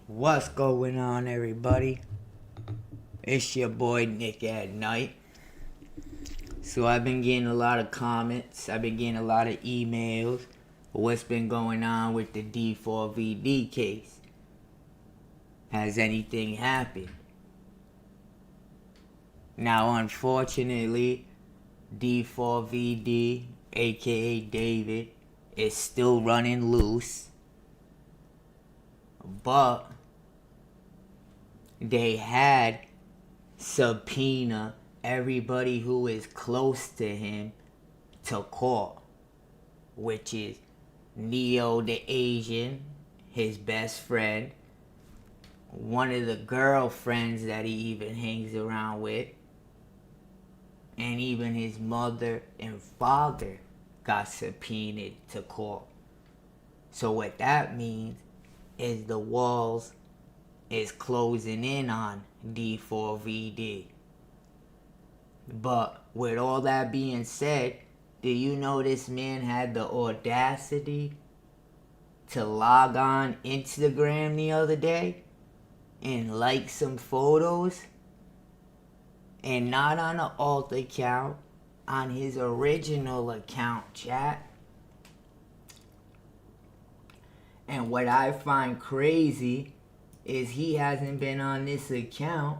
What's going on, everybody? It's your boy Nick at Night. So I've been getting a lot of comments. I've been getting a lot of emails. What's been going on with the D4VD case? Has anything happened? Now, unfortunately, D4VD, aka David, is still running loose. But they had subpoena everybody who is close to him to court, which is Neo the Asian, his best friend, one of the girlfriends that he even hangs around with, and even his mother and father got subpoenaed to court. So what that means is the walls is closing in on D4VD. But with all that being said, do you know this man had the audacity to log on Instagram the other day and like some photos? And not on an alt account, on his original account, chat. And what I find crazy is he hasn't been on this account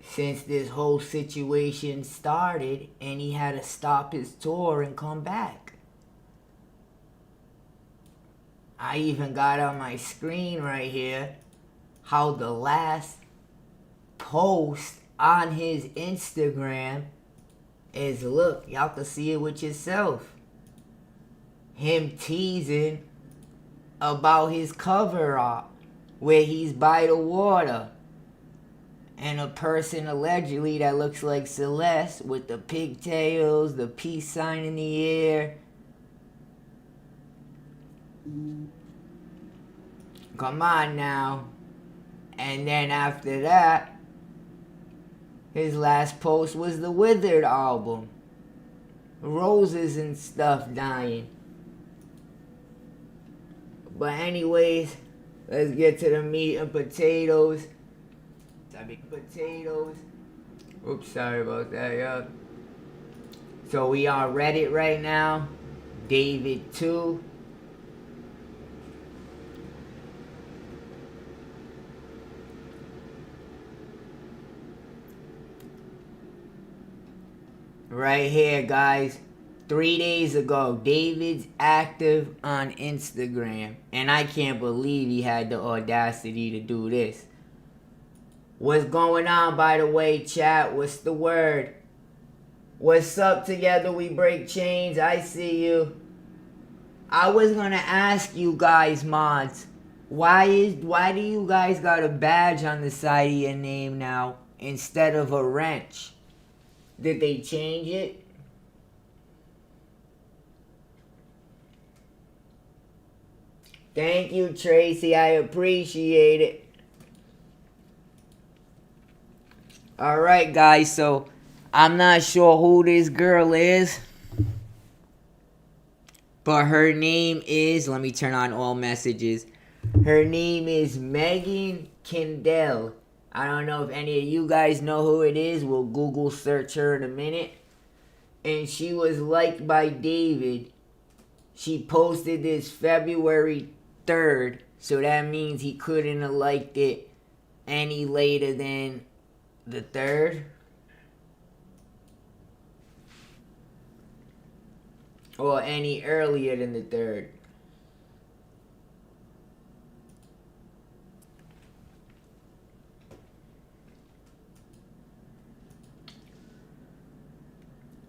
since this whole situation started, and he had to stop his tour and come back. I even got on my screen right here how the last post on his Instagram is, look, y'all can see it with yourself. Him teasing about his cover art where he's by the water and a person allegedly that looks like Celeste with the pigtails, the peace sign in the air. Come on now. And then after that, his last post was the Withered album. Roses and stuff dying. But anyways, let's get to the meat and potatoes. Oops, sorry about that, y'all. So we on Reddit right now. David 2. Right here, guys. 3 days ago, David's active on Instagram. And I can't believe he had the audacity to do this. What's going on, by the way, chat? What's the word? What's up, together we break chains? I see you. I was gonna ask you guys, mods, why do you guys got a badge on the side of your name now instead of a wrench? Did they change it? Thank you, Tracy. I appreciate it. Alright, guys. So, I'm not sure who this girl is. But her name is... Let me turn on all messages. Her name is Megan Kendall. I don't know if any of you guys know who it is. We'll Google search her in a minute. And she was liked by David. She posted this February 3rd. So that means he couldn't have liked it any later than the 3rd. Or any earlier than the 3rd.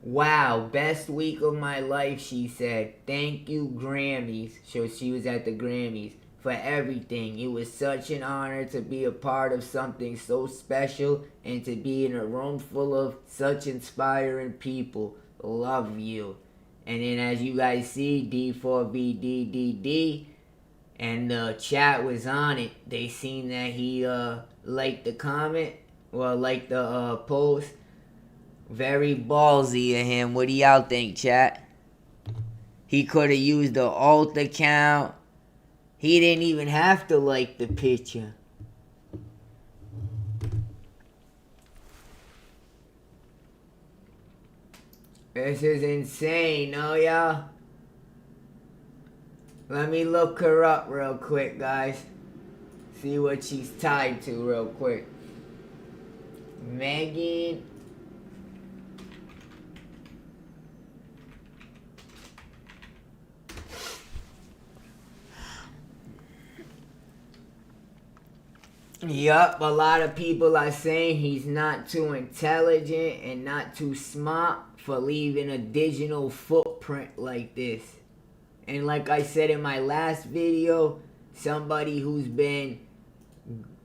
Wow, best week of my life, she said. Thank you, Grammys. So she was at the Grammys. For everything. It was such an honor to be a part of something so special and to be in a room full of such inspiring people. Love you. And then as you guys see, D4VDDD, and the chat was on it. They seen that he liked the comment, well, liked the post. Very ballsy of him. What do y'all think, chat? He could have used the alt account. He didn't even have to like the picture. This is insane, no, y'all? Let me look her up real quick, guys. See what she's tied to real quick. Megan. Yup, a lot of people are saying he's not too intelligent and not too smart for leaving a digital footprint like this. And like I said in my last video, somebody who's been,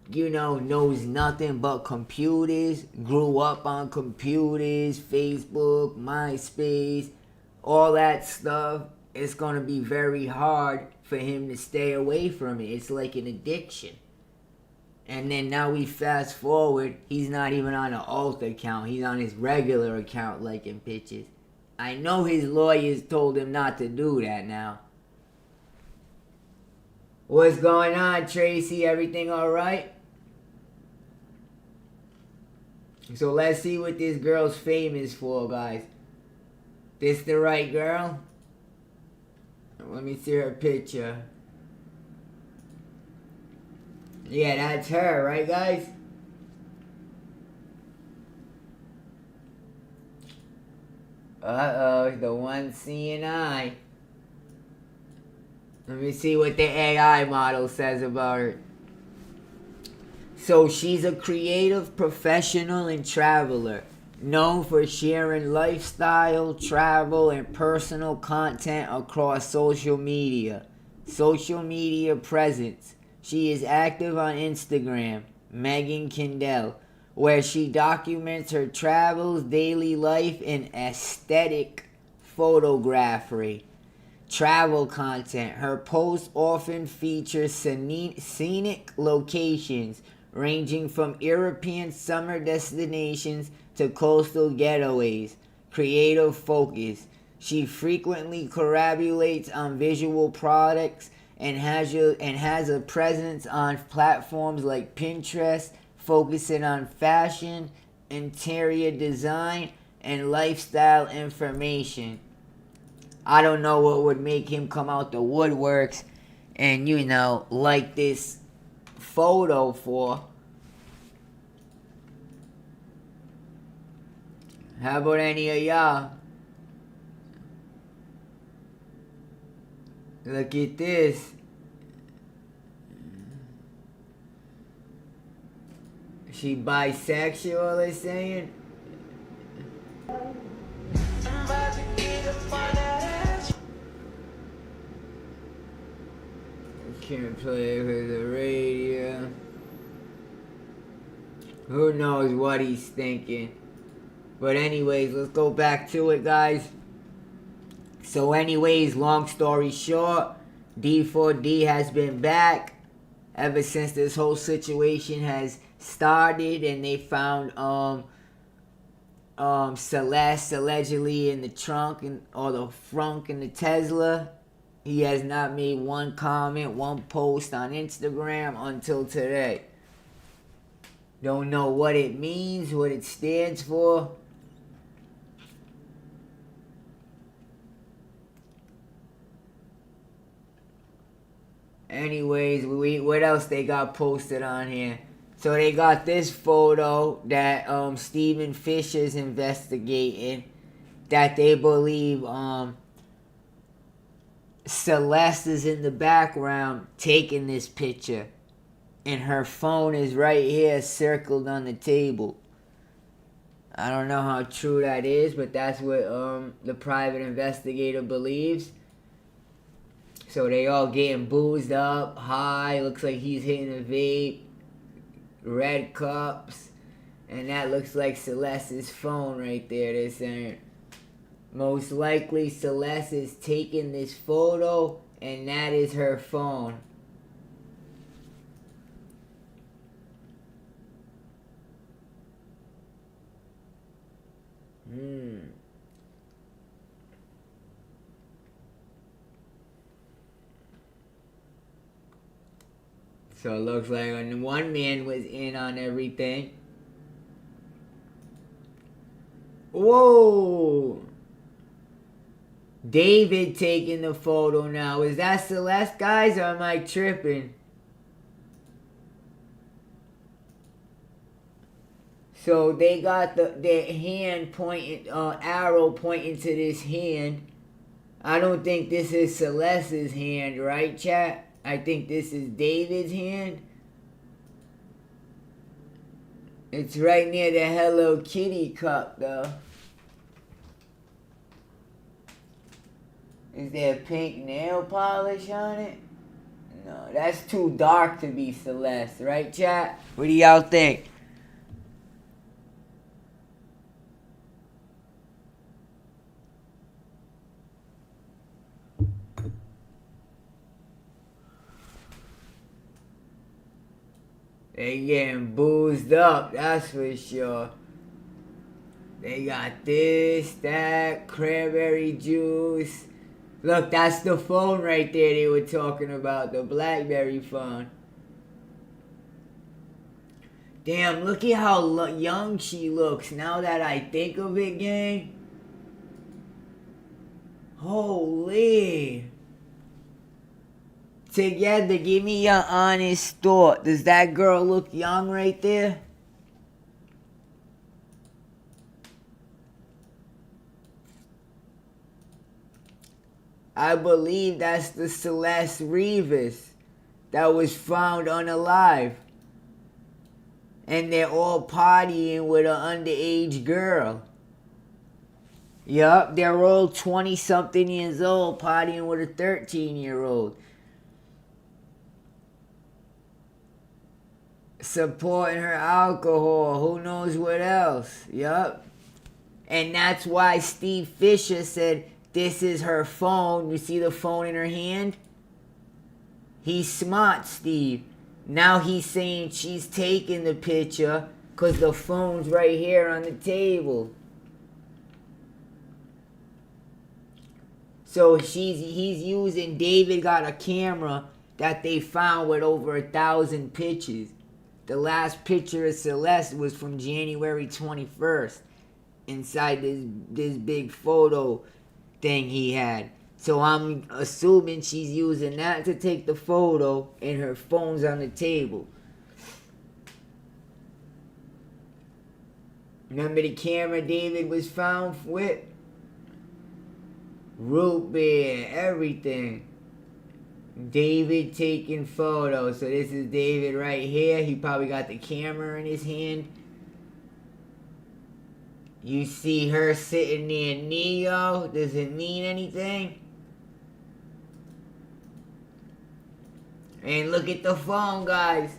knows nothing but computers, grew up on computers, Facebook, MySpace, all that stuff, it's going to be very hard for him to stay away from it. It's like an addiction. And then now we fast forward, he's not even on an alt account. He's on his regular account liking pictures. I know his lawyers told him not to do that now. What's going on, Tracy? Everything alright? So let's see what this girl's famous for, guys. This the right girl? Let me see her picture. Yeah, that's her, right, guys? Uh-oh, the one seeing eye. Let me see what the AI model says about her. So she's a creative professional and traveler, known for sharing lifestyle, travel, and personal content across social media. Social media presence. She is active on Instagram, Megan Kendall, where she documents her travels, daily life, and aesthetic photography. Travel content. Her posts often feature scenic locations ranging from European summer destinations to coastal getaways. Creative focus. She frequently collaborates on visual products and has a presence on platforms like Pinterest, focusing on fashion, interior design, and lifestyle information. I don't know what would make him come out the woodworks and, like this photo for. How about any of y'all? Look at this. She bisexual, they're saying? Can't play with the radio. Who knows what he's thinking. But anyways, let's go back to it, guys. So anyways, long story short, D4D has been back ever since this whole situation has started, and they found Celeste allegedly in the trunk or the frunk in the Tesla. He has not made one comment, one post on Instagram until today. Don't know what it means, what it stands for. Anyways, what else they got posted on here? So they got this photo that Stephen Fisher's investigating, that they believe Celeste is in the background taking this picture, and her phone is right here circled on the table. I don't know how true that is, but that's what the private investigator believes. So they all getting boozed up, high. Looks like he's hitting a vape. Red cups. And that looks like Celeste's phone right there. They're saying most likely Celeste is taking this photo, and that is her phone. So it looks like one man was in on everything. Whoa! David taking the photo now. Is that Celeste, guys, or am I tripping? So they got their hand pointing, arrow pointing to this hand. I don't think this is Celeste's hand, right, chat? I think this is David's hand. It's right near the Hello Kitty cup, though. Is there pink nail polish on it? No, that's too dark to be Celeste, right, chat? What do y'all think? They getting boozed up, that's for sure. They got this, that, cranberry juice. Look, that's the phone right there they were talking about, the BlackBerry phone. Damn, look at how young she looks now that I think of it, gang. Holy. Together, give me your honest thought. Does that girl look young right there? I believe that's the Celeste Rivas that was found unalive. And they're all partying with an underage girl. Yup, they're all 20-something years old partying with a 13-year-old. Supporting her alcohol, who knows what else. Yup. And that's why Steve Fisher said this is her phone. You see the phone in her hand? He's smart, Steve. Now he's saying she's taking the picture because the phone's right here on the table. So he's using, David got a camera that they found with over 1,000 pictures. The last picture of Celeste was from January 21st inside this big photo thing he had. So I'm assuming she's using that to take the photo and her phone's on the table. Remember the camera David was found with? Root beer, everything. David taking photos. So this is David right here. He probably got the camera in his hand. You see her sitting near Neo. Does it mean anything? And look at the phone, guys.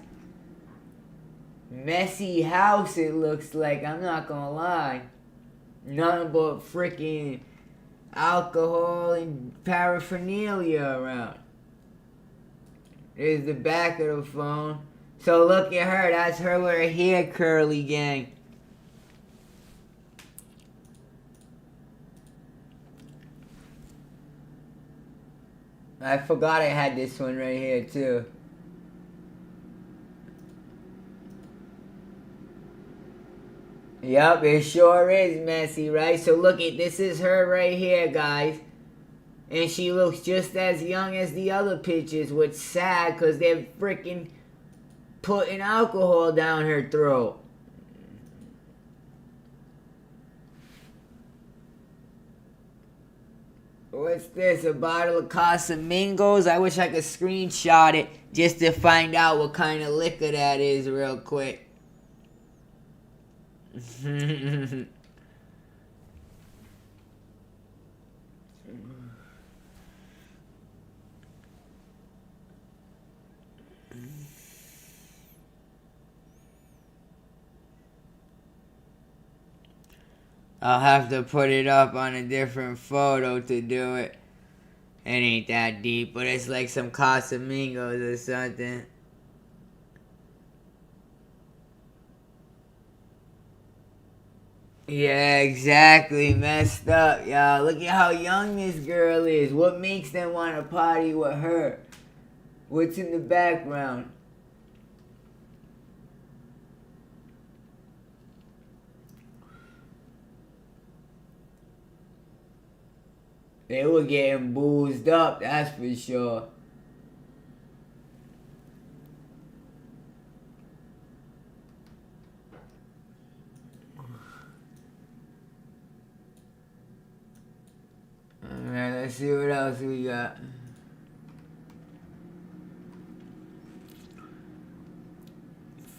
Messy house it looks like. I'm not gonna lie. Nothing but freaking alcohol and paraphernalia around. There's the back of the phone. So look at her. That's her with her hair curly, gang. I forgot I had this one right here too. Yup, it sure is messy, right? So look at, this is her right here, guys. And she looks just as young as the other pictures, which is sad because they're freaking putting alcohol down her throat. What's this? A bottle of Casamigos? I wish I could screenshot it just to find out what kind of liquor that is real quick. I'll have to put it up on a different photo to do it. It ain't that deep, but it's like some Casamigos or something. Yeah, exactly. Messed up, y'all. Look at how young this girl is. What makes them want to party with her? What's in the background? They were getting boozed up, that's for sure. Alright, let's see what else we got.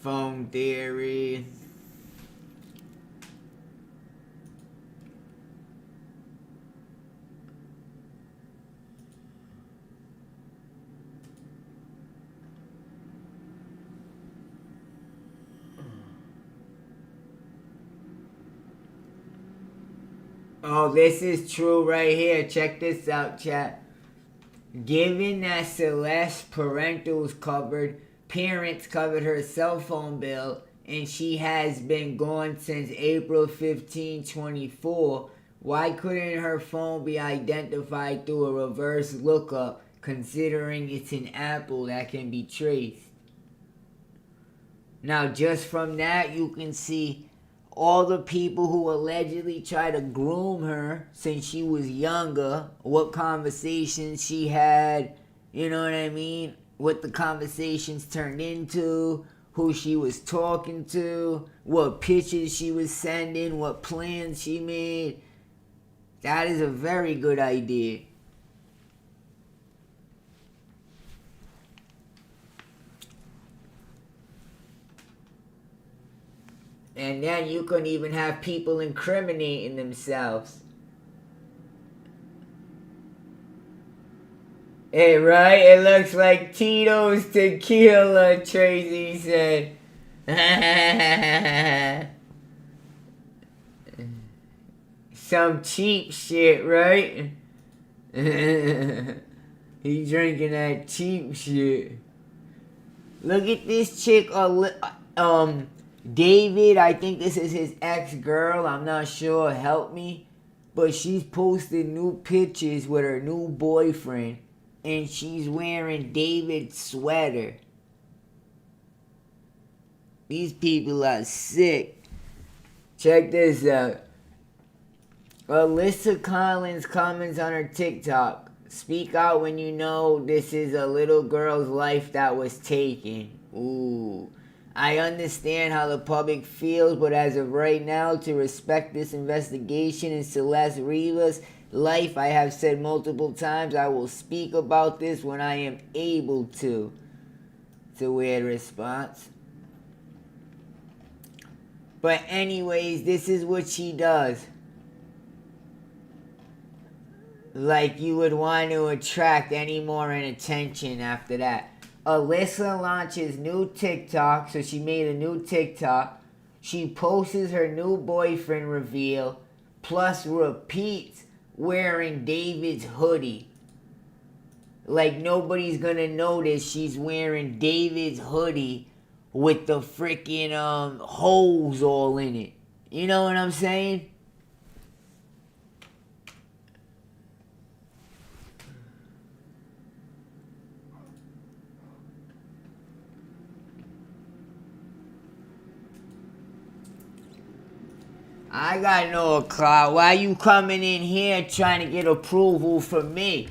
Phone theory. Oh, this is true right here. Check this out, chat. Given that Celeste's parents covered her cell phone bill, and she has been gone since April 15, 24, why couldn't her phone be identified through a reverse lookup, considering it's an Apple that can be traced? Now, just from that, you can see all the people who allegedly try to groom her since she was younger, what conversations she had, you know what I mean? What the conversations turned into, who she was talking to, what pictures she was sending, what plans she made. That is a very good idea. And then you can even have people incriminating themselves. Hey, right? It looks like Tito's tequila, Tracy said. Some cheap shit, right? He drinking that cheap shit. Look at this chick, David, I think this is his ex-girl, I'm not sure, help me. But she's posted new pictures with her new boyfriend, and she's wearing David's sweater. These people are sick. Check this out. Alyssa Collins comments on her TikTok. Speak out when you know this is a little girl's life that was taken. Ooh. I understand how the public feels, but as of right now, to respect this investigation in Celeste Riva's life, I have said multiple times I will speak about this when I am able to. It's a weird response. But anyways, this is what she does. Like you would want to attract any more attention after that. Alyssa launches new TikTok, so she made a new TikTok. She posts her new boyfriend reveal, plus repeats wearing David's hoodie. Like nobody's gonna notice she's wearing David's hoodie with the freaking holes all in it. You know what I'm saying? I got no clout. Why you coming in here trying to get approval from me?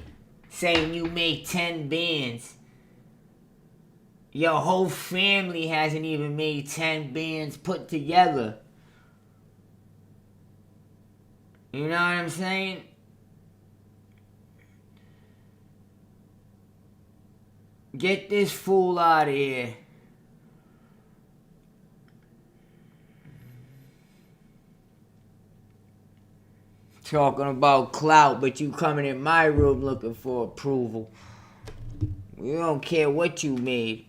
Saying you make 10 bands. Your whole family hasn't even made 10 bands put together. You know what I'm saying? Get this fool out of here. Talking about clout, but you coming in my room looking for approval. We don't care what you made.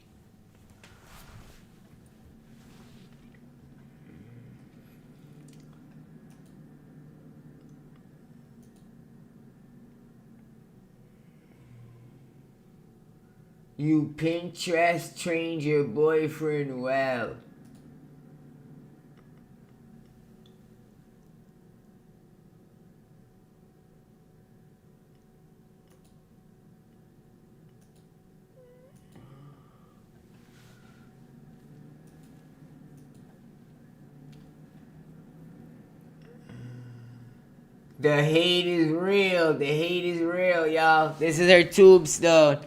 You Pinterest trained your boyfriend well. The hate is real. The hate is real, y'all. This is her tombstone.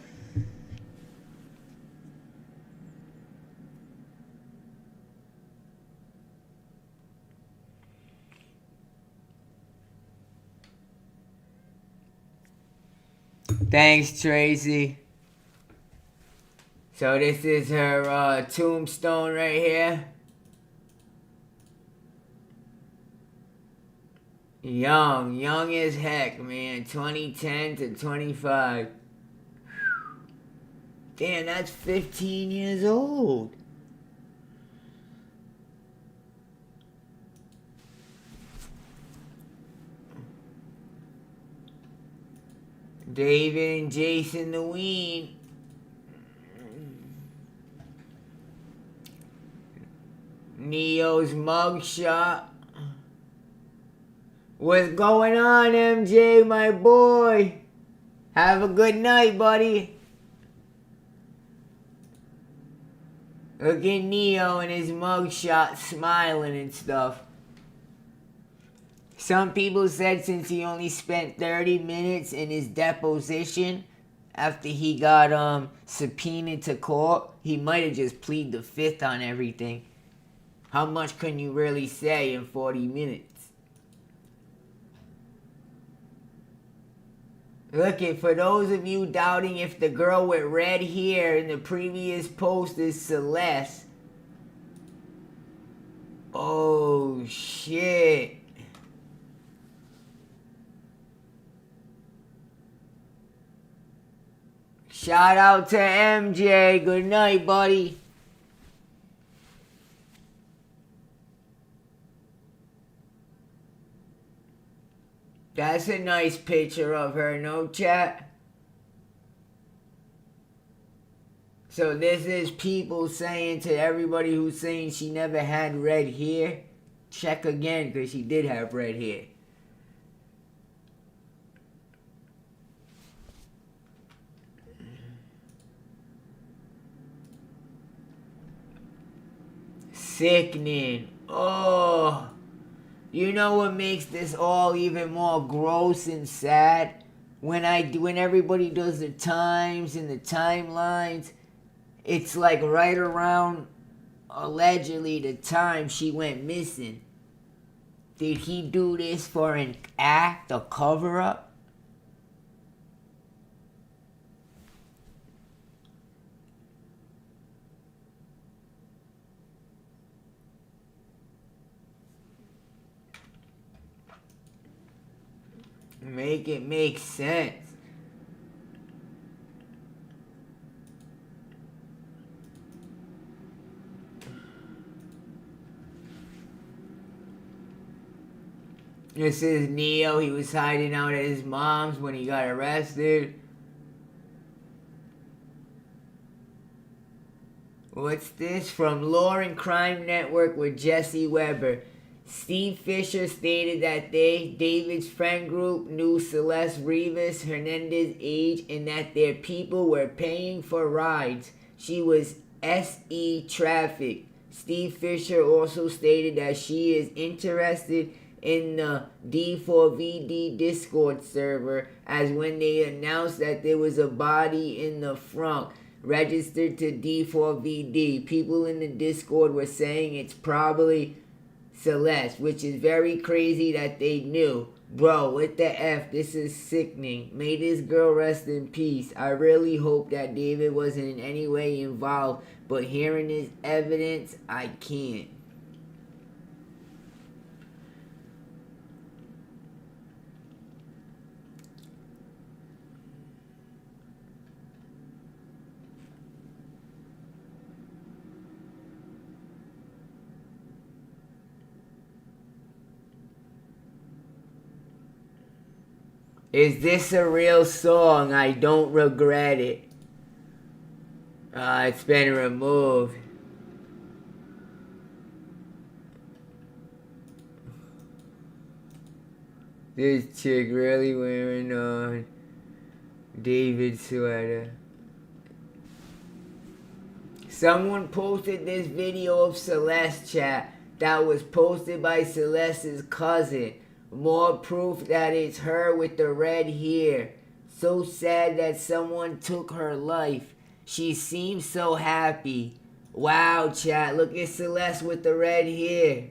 Thanks, Tracy. So this is her tombstone right here. Young as heck, man. 2010 to 25. Damn, that's 15 years old. David and Jason the Ween. Neo's mugshot. What's going on, MJ, my boy? Have a good night, buddy. Look at Neo in his mugshot smiling and stuff. Some people said since he only spent 30 minutes in his deposition after he got subpoenaed to court, he might have just pleaded the fifth on everything. How much can you really say in 40 minutes? Look, for those of you doubting if the girl with red hair in the previous post is Celeste. Oh, shit. Shout out to MJ. Good night, buddy. That's a nice picture of her, no chat? So this is people saying to everybody who's saying she never had red hair, check again because she did have red hair. Sickening. Oh. You know what makes this all even more gross and sad? When everybody does the times and the timelines, it's like right around allegedly the time she went missing. Did he do this for an act, a cover-up? Make it make sense. This is Neo. He was hiding out at his mom's when he got arrested. What's this? From Law and Crime Network with Jesse Weber. Steve Fisher stated that David's friend group, knew Celeste Rivas Hernandez's age and that their people were paying for rides. She was SE traffic. Steve Fisher also stated that she is interested in the D4VD Discord server, as when they announced that there was a body in the front registered to D4VD. People in the Discord were saying it's probably Celeste, which is very crazy that they knew. Bro, what the F? This is sickening. May this girl rest in peace. I really hope that David wasn't in any way involved, but hearing this evidence, I can't. Is this a real song? I don't regret it. It's been removed. This chick really wearing on David's sweater. Someone posted this video of Celeste, chat, that was posted by Celeste's cousin. More proof that it's her with the red hair. So sad that someone took her life. She seems so happy. Wow, chat. Look at Celeste with the red hair.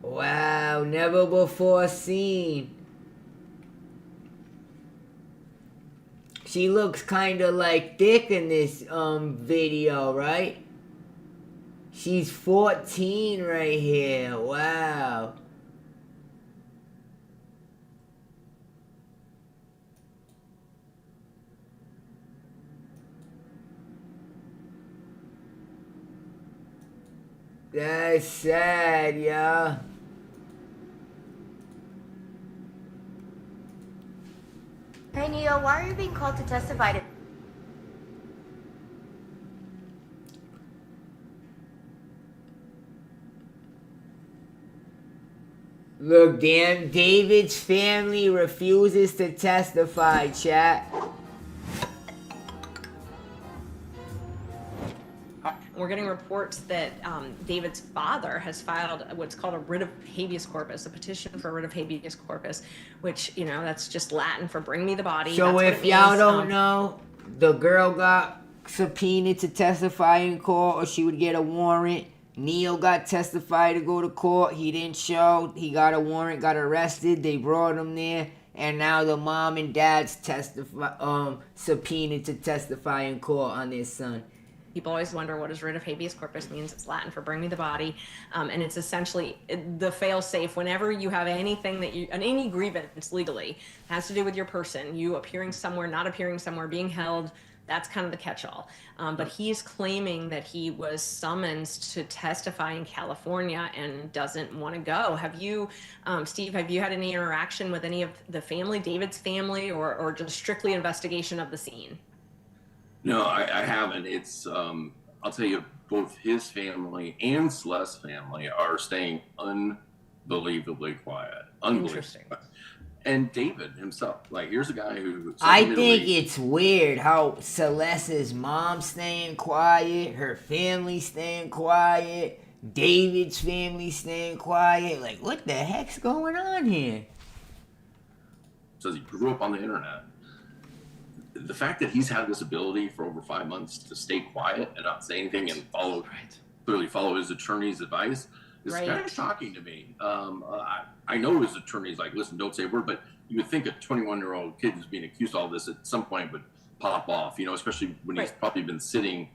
Wow, never before seen. She looks kind of like thick in this video, right? She's 14 right here. Wow. That's sad, yeah. Hey Neo, why are you being called to testify to... Look, damn, David's family refuses to testify, chat. We're getting reports that David's father has filed what's called a writ of habeas corpus, a petition for a writ of habeas corpus, which, you know, that's just Latin for bring me the body. So that's if y'all don't know, the girl got subpoenaed to testify in court, or she would get a warrant. Neo got testified to go to court. He didn't show. He got a warrant, got arrested. They brought him there. And now the mom and dad's subpoenaed to testify in court on their son. People always wonder what does writ of habeas corpus means. It's Latin for bring me the body. And it's essentially the fail-safe whenever you have anything that any grievance legally has to do with your person, you appearing somewhere, not appearing somewhere, being held. That's kind of the catch-all. But he's claiming that he was summoned to testify in California and doesn't want to go. Have you, Steve, have you had any interaction with any of the family, David's family, or just strictly investigation of the scene? No, I haven't. It's, I'll tell you, both his family and Celeste's family are staying unbelievably quiet. Interesting. And David himself, like, here's a guy who... I think it's weird how Celeste's mom staying quiet, her family staying quiet, David's family staying quiet. Like, what the heck's going on here? Says he grew up on the internet. The fact that he's had this ability for over 5 months to stay quiet and not say anything and clearly follow his attorney's advice is kind of shocking to me. I know his attorney's like, listen, don't say a word, but you would think a 21-year-old kid who's being accused of all this at some point would pop off, you know, especially when he's probably been sitting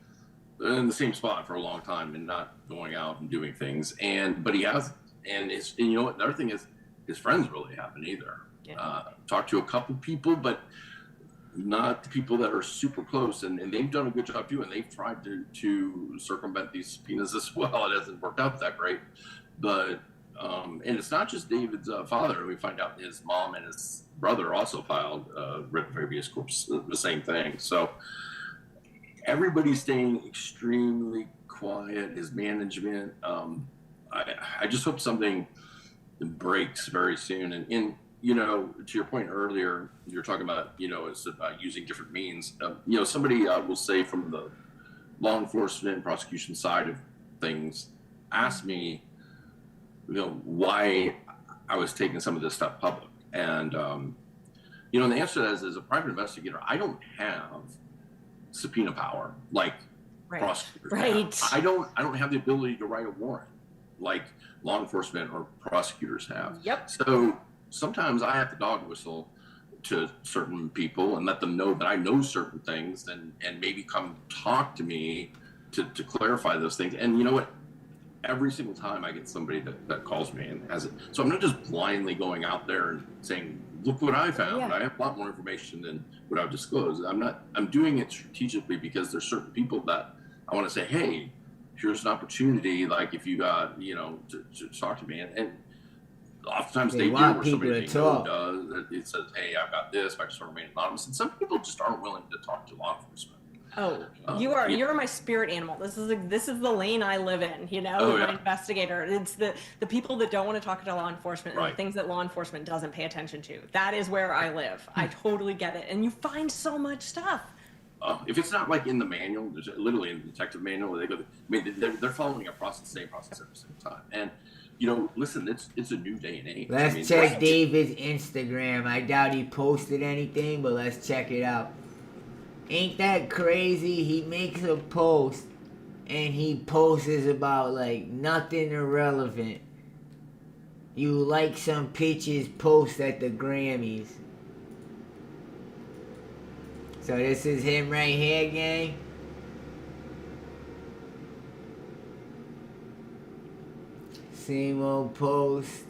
in the same spot for a long time and not going out and doing things. But he hasn't. And you know what? The other thing is his friends really haven't either. Talked to a couple people, but not the people that are super close, and they've done a good job too, and they've tried to circumvent these subpoenas as well. It hasn't worked out that great, but and it's not just David's father. We find out his mom and his brother also filed writ of habeas corpus, the same thing. So everybody's staying extremely quiet. His management. I just hope something breaks very soon. And you know, to your point earlier, you're talking about, you know, it's about using different means. You know, somebody will say from the law enforcement and prosecution side of things, ask me, you know, why I was taking some of this stuff public. And, you know, and the answer to that is, as a private investigator, I don't have subpoena power like prosecutors have. I don't have the ability to write a warrant like law enforcement or prosecutors have. So sometimes I have to dog whistle to certain people and let them know that I know certain things and maybe come talk to me to clarify those things. And you know what? Every single time I get somebody that calls me and has it. So I'm not just blindly going out there and saying, look what I found. I have a lot more information than what I've disclosed. I'm doing it strategically because there's certain people that I want to say, hey, here's an opportunity. Like if you got, you know, to talk to me. And oftentimes they do, where somebody they know does. It says, hey, I've got this, I just want to remain anonymous. And some people just aren't willing to talk to law enforcement. Oh, you're my spirit animal. This is the lane I live in, you know, my investigator. It's the people that don't want to talk to law enforcement and the things that law enforcement doesn't pay attention to. That is where I live. I totally get it. And you find so much stuff. If it's not like in the manual, there's literally in the detective manual where they go, I mean, they're following a process, same process every single time. And You know, listen, it's a new day and age. Let's check David's Instagram. I doubt he posted anything, but let's check it out. Ain't that crazy? He makes a post and he posts about like nothing irrelevant. You like some pictures post at the Grammys. So this is him right here, gang. Same old post.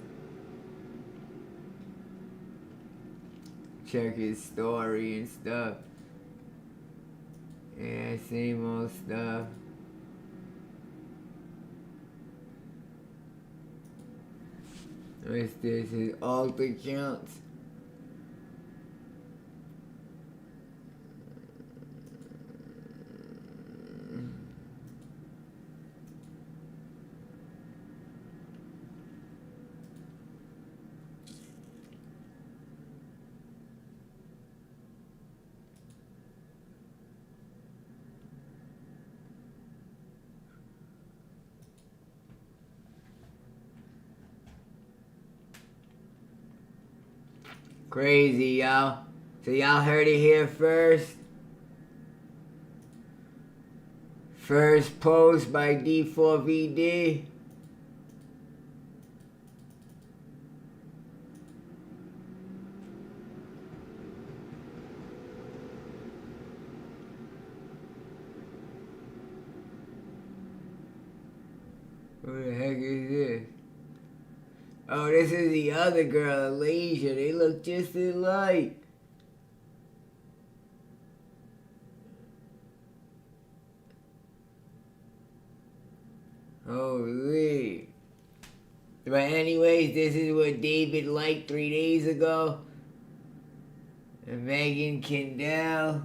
Check his story and stuff. Yeah, same old stuff. What's this? His alt accounts. Crazy, y'all. So y'all heard it here first. First post by D4VD. Who the heck is this? Oh, this is the other girl, Alasia. They look just alike. Holy. But anyways, this is what David liked 3 days ago. And Megan Kendall.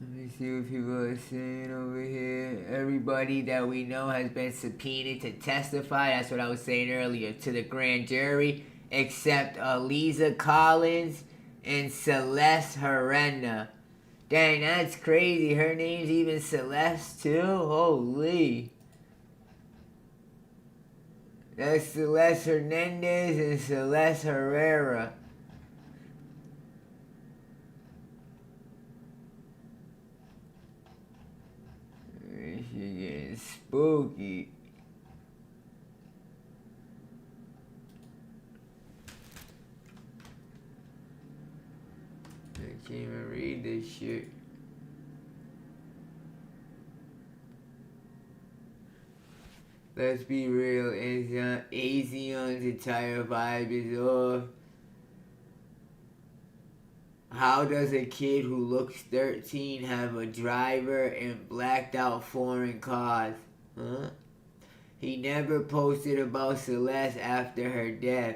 Let me see what people are saying over here. Everybody that we know has been subpoenaed to testify. That's what I was saying earlier, to the grand jury, except Aliza Collins and Celeste Herrera. Dang, that's crazy. Her name's even Celeste too? Holy. That's Celeste Hernandez and Celeste Herrera. She's getting spooky. I can't even read this shit. Let's be real, Azion's entire vibe is off. How does a kid who looks 13 have a driver and blacked out foreign cars? Huh? He never posted about Celeste after her death.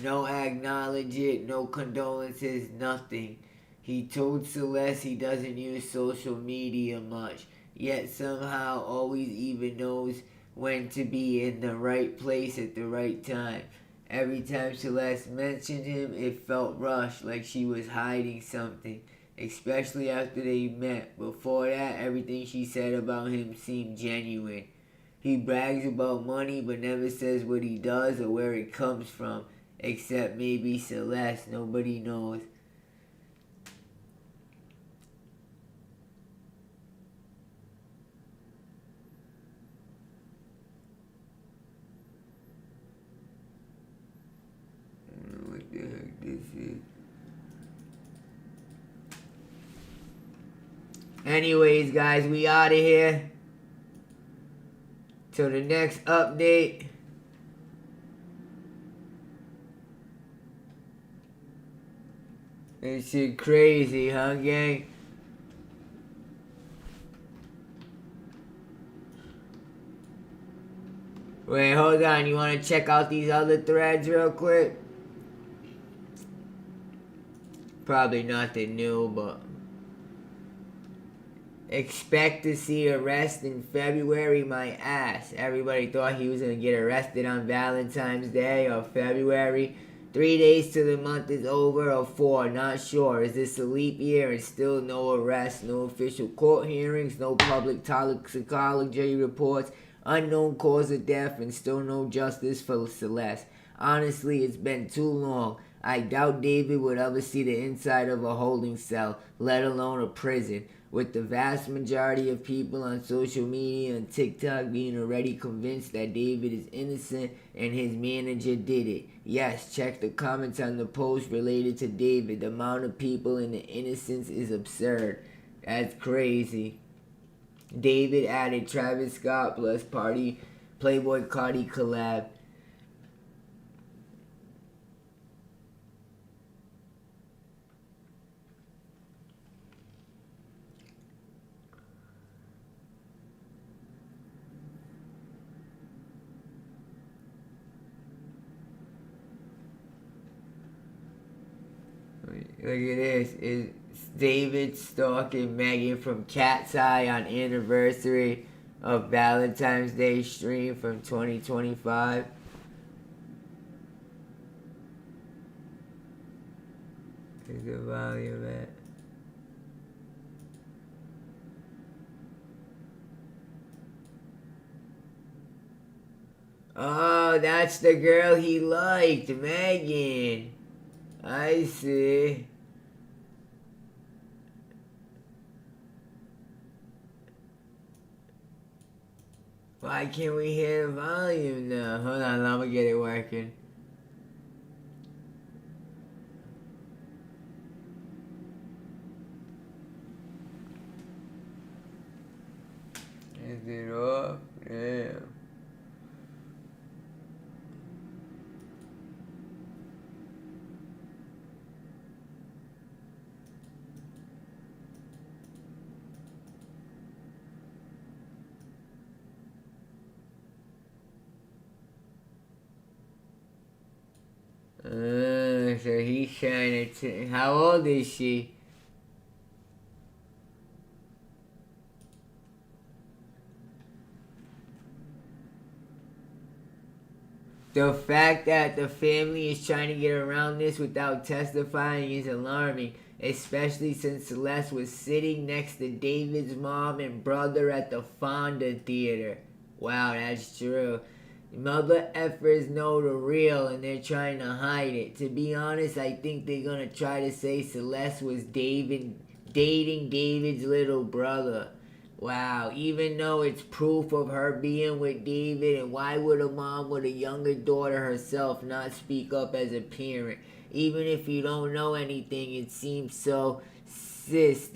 No acknowledge it, no condolences, nothing. He told Celeste he doesn't use social media much, yet somehow always even knows when to be in the right place at the right time. Every time Celeste mentioned him, it felt rushed, like she was hiding something, especially after they met. Before that, everything she said about him seemed genuine. He brags about money, but never says what he does or where it comes from, except maybe Celeste. Nobody knows. What the heck this is? Anyways, guys, we out of here. Till the next update. This shit crazy, huh, gang? Wait, hold on. You want to check out these other threads real quick? Probably nothing new, but expect to see arrest in February, my ass. Everybody thought he was gonna get arrested on Valentine's Day or February. 3 days till the month is over, or 4, not sure. Is this a leap year and still no arrests, no official court hearings, no public toxicology reports, unknown cause of death, and still no justice for Celeste? Honestly, it's been too long. I doubt David would ever see the inside of a holding cell, let alone a prison. With the vast majority of people on social media and TikTok being already convinced that David is innocent and his manager did it. Yes, check the comments on the post related to David. The amount of people in the innocence is absurd. That's crazy. David added Travis Scott plus Party Playboy Cardi collab. Look at this. Is David stalking Megan from Cat's Eye on anniversary of Valentine's Day stream from 2025? Is the volume at? Oh, that's the girl he liked, Megan. I see. Why can't we hear the volume now? Hold on, I'm gonna get it working. Is it off? Damn. So he's trying to. How old is she? The fact that the family is trying to get around this without testifying is alarming, especially since Celeste was sitting next to David's mom and brother at the Fonda Theater. Wow, that's true. Mother effers know the real and they're trying to hide it. To be honest, I think they're gonna try to say Celeste was dating David's little brother. Wow, even though it's proof of her being with David, and why would a mom with a younger daughter herself not speak up as a parent? Even if you don't know anything, it seems so sus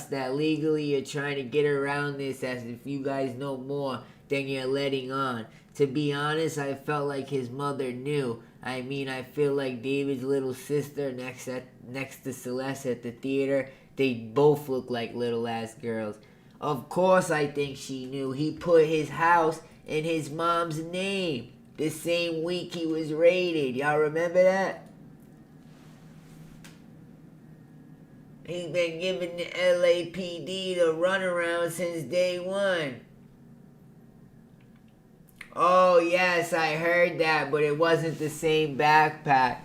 that legally you're trying to get around this as if you guys know more than you're letting on. To be honest, I felt like his mother knew. I mean, I feel like David's little sister next to Celeste at the theater, they both look like little ass girls. Of course I think she knew. He put his house in his mom's name the same week he was raided. Y'all remember that? He's been giving the LAPD the runaround since day one. Oh, yes, I heard that, but it wasn't the same backpack.